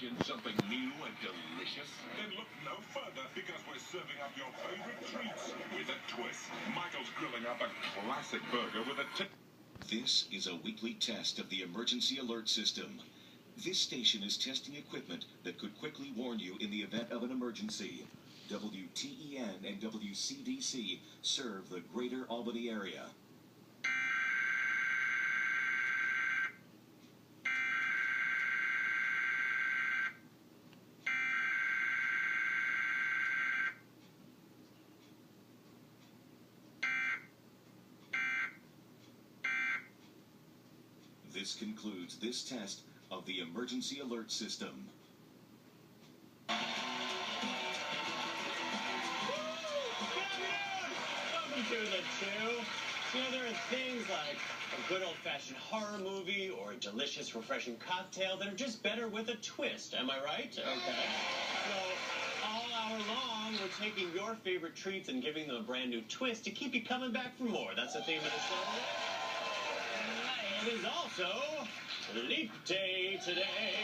Imagine something new and delicious? Then look no further, because we're serving up your favorite treats with a twist. Michael's grilling up a classic burger with a This is a weekly test of the emergency alert system. This station is testing equipment that could quickly warn you in the event of an emergency. WTEN and WCDC serve the greater Albany area. This concludes this test of the emergency alert system. Welcome to the two. You know, there are things like a good old-fashioned horror movie or a delicious, refreshing cocktail that are just better with a twist. Am I right? Okay. So, all hour long, we're taking your favorite treats and giving them a brand new twist to keep you coming back for more. That's the theme of the show. It is also Leap Day today.